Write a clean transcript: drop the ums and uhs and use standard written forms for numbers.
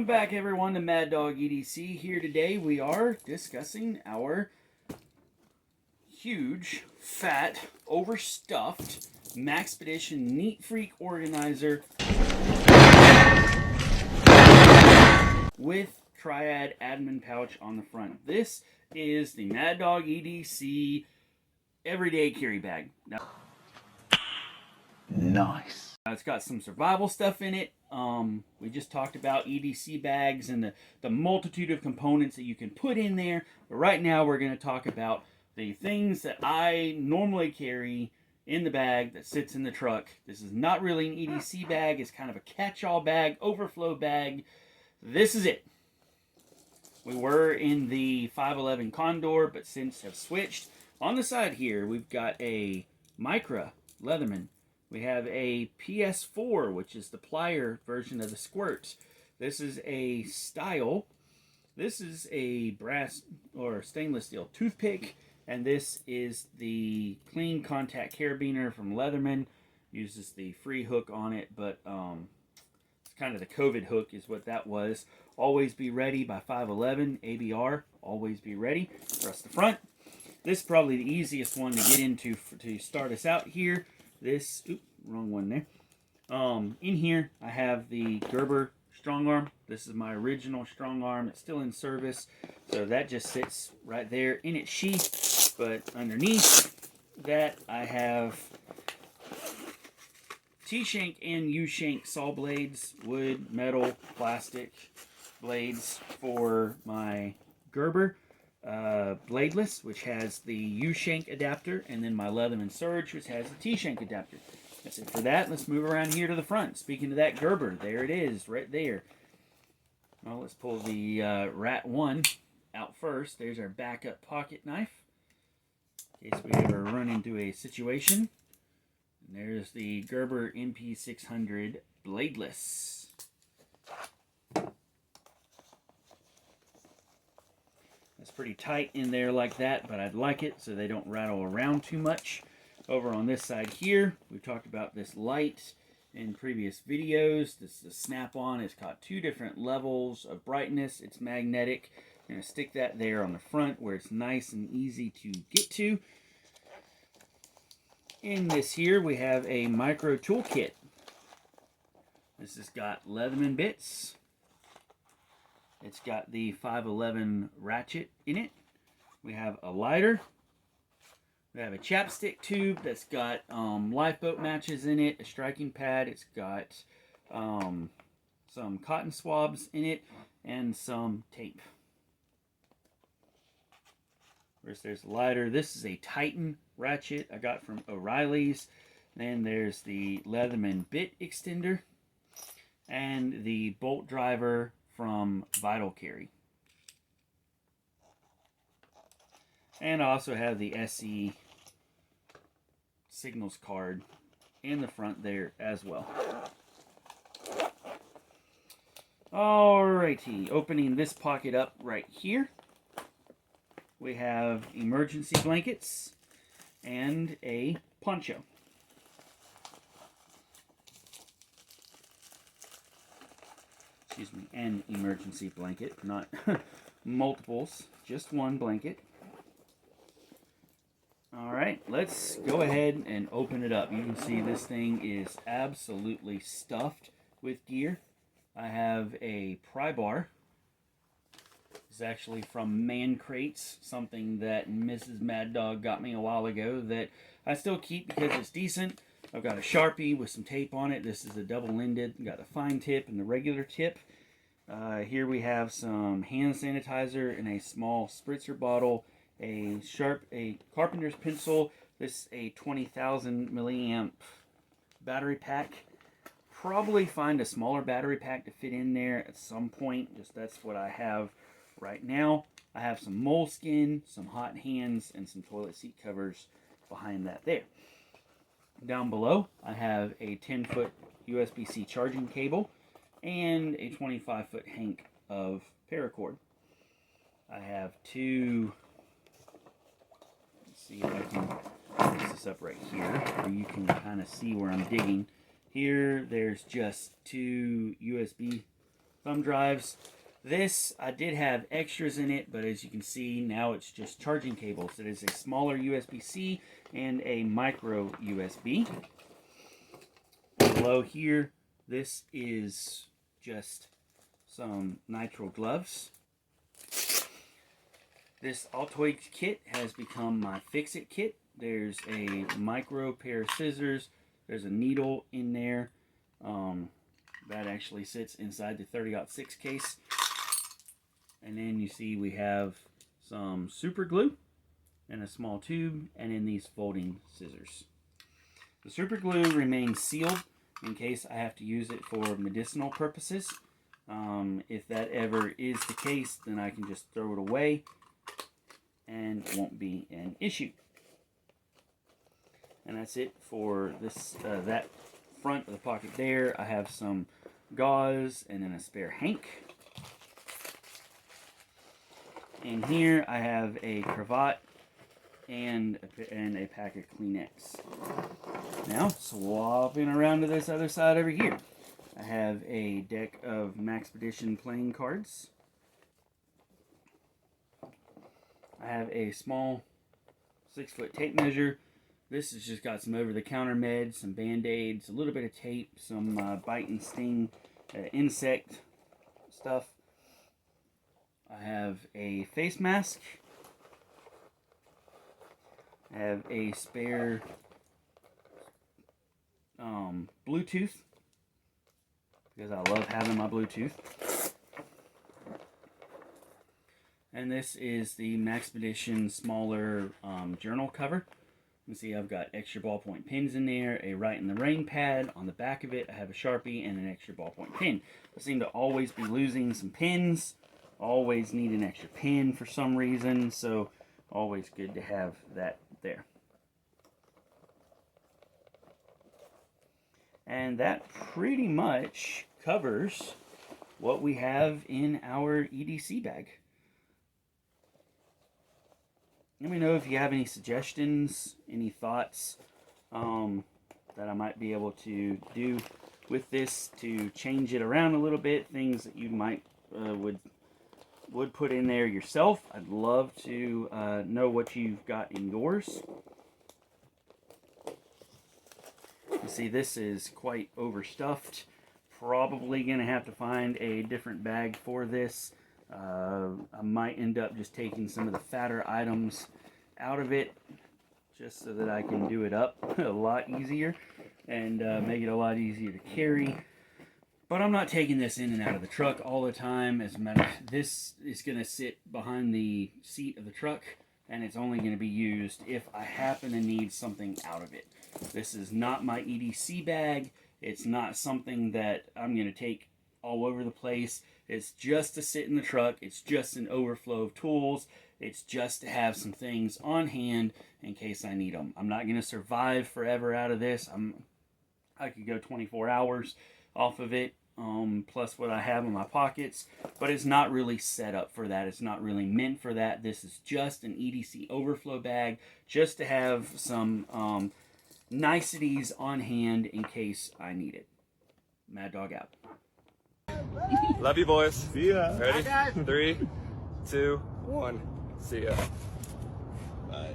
Welcome back, everyone, to Maddawg EDC. Here today we are discussing our huge, fat, overstuffed Maxpedition Neatfreak organizer with Triad admin pouch on the front. This is the Maddawg EDC everyday carry bag. Now, nice. It's got some survival stuff in it. We just talked about EDC bags and the multitude of components that you can put in there. But right now we're going to talk about the things that I normally carry in the bag that sits in the truck. This is not really an EDC bag. It's kind of a catch-all bag, overflow bag. This is it. We were in the 511 Condor, but since have switched. On the side here, we've got a Micra Leatherman. We have a PS4, which is the plier version of the Squirt. This is a Style. This is a brass or stainless steel toothpick. And this is the clean contact carabiner from Leatherman. Uses the free hook on it, but it's kind of the COVID hook is what that was. Always Be Ready by 511 ABR. Always Be Ready. Press the front. This is probably the easiest one to get into to start us out here. This, oops, wrong one there. In here, I have the Gerber strong arm. This is my original strong arm. It's still in service, so that just sits right there in its sheath. But underneath that, I have T-shank and U-shank saw blades, wood, metal, plastic blades for my Gerber. Bladeless, which has the U-shank adapter, and then my Leatherman Surge, which has the T-shank adapter. That's it for that. Let's move around here to the front. Speaking of that Gerber, there it is, right there. Well, let's pull the Rat 1 out first. There's our backup pocket knife, in case we ever run into a situation. And there's the Gerber MP600 Bladeless. It's pretty tight in there like that, but I'd like it so they don't rattle around too much. Over on this side here, we've talked about this light in previous videos. This is a snap-on. It's got two different levels of brightness. It's magnetic. I'm going to stick that there on the front where it's nice and easy to get to. In this here, we have a micro toolkit. This has got Leatherman bits. It's got the 511 ratchet in it. We have a lighter. We have a chapstick tube that's got lifeboat matches in it, a striking pad. It's got some cotton swabs in it, and some tape. First, there's the lighter. This is a Titan ratchet I got from O'Reilly's. Then there's the Leatherman bit extender and the bolt driver from Vital Carry. And I also have the SE signals card in the front there as well. Alrighty, opening this pocket up right here, we have emergency blankets and a poncho. Excuse me, an emergency blanket, not multiples, just one blanket. Alright, let's go ahead and open it up. You can see this thing is absolutely stuffed with gear. I have a pry bar. It's actually from Man Crates, something that Mrs. Maddawg got me a while ago that I still keep because it's decent. I've got a Sharpie with some tape on it. This is a double-ended. Got the fine tip and the regular tip. Here we have some hand sanitizer in a small spritzer bottle, a carpenter's pencil. This is a 20,000 milliamp battery pack. Probably find a smaller battery pack to fit in there at some point. Just that's what I have right now. I have some moleskin, some hot hands, and some toilet seat covers behind that there. Down below, I have a 10-foot USB-C charging cable and a 25-foot hank of paracord. I have two, let's see if I can fix this up right here, where you can kind of see where I'm digging. Here, there's just two USB thumb drives. This, I did have extras in it, but as you can see, now it's just charging cables. It is a smaller USB-C and a micro USB. Below here, this is just some nitrile gloves. This Altoids kit has become my fix-it kit. There's a micro pair of scissors. There's a needle in there. That actually sits inside the 30-06 case. And then you see we have some super glue and a small tube, and then these folding scissors. The super glue remains sealed in case I have to use it for medicinal purposes. If that ever is the case, then I can just throw it away and it won't be an issue. And that's it for this that front of the pocket there. I have some gauze and then a spare hank. In here I have a cravat and a pack of Kleenex. Now swapping around to this other side over here, I have a deck of Maxpedition playing cards. I have a small 6-foot tape measure. This has just got some over-the-counter meds, some Band-Aids, a little bit of tape, some bite and sting insect stuff. I have a face mask. I have a spare Bluetooth, because I love having my Bluetooth. And this is the Maxpedition smaller journal cover. You can see I've got extra ballpoint pens in there, a Write in the Rain pad. On the back of it, I have a Sharpie and an extra ballpoint pen. I seem to always be losing some pens. Always need an extra pen for some reason, so always good to have that there. And that pretty much covers what we have in our EDC bag. Let me know if you have any suggestions, any thoughts that I might be able to do with this to change it around a little bit. Things that you might would put in there yourself. I'd love to know what you've got in yours. You see, this is quite overstuffed. Probably going to have to find a different bag for this. I might end up just taking some of the fatter items out of it just so that I can do it up a lot easier and make it a lot easier to carry. But I'm not taking this in and out of the truck all the time. As a matter, this is going to sit behind the seat of the truck, and it's only going to be used if I happen to need something out of it. This is not my EDC bag. It's not something that I'm going to take all over the place. It's just to sit in the truck. It's just an overflow of tools. It's just to have some things on hand in case I need them. I'm not going to survive forever out of this. I could go 24 hours off of it, plus what I have in my pockets, but it's not really set up for that. It's not really meant for that. This is just an EDC overflow bag, just to have some niceties on hand in case I need it. Maddawg out. Love you, boys. See ya. Ready? 3, 2, 1. See ya. Nice.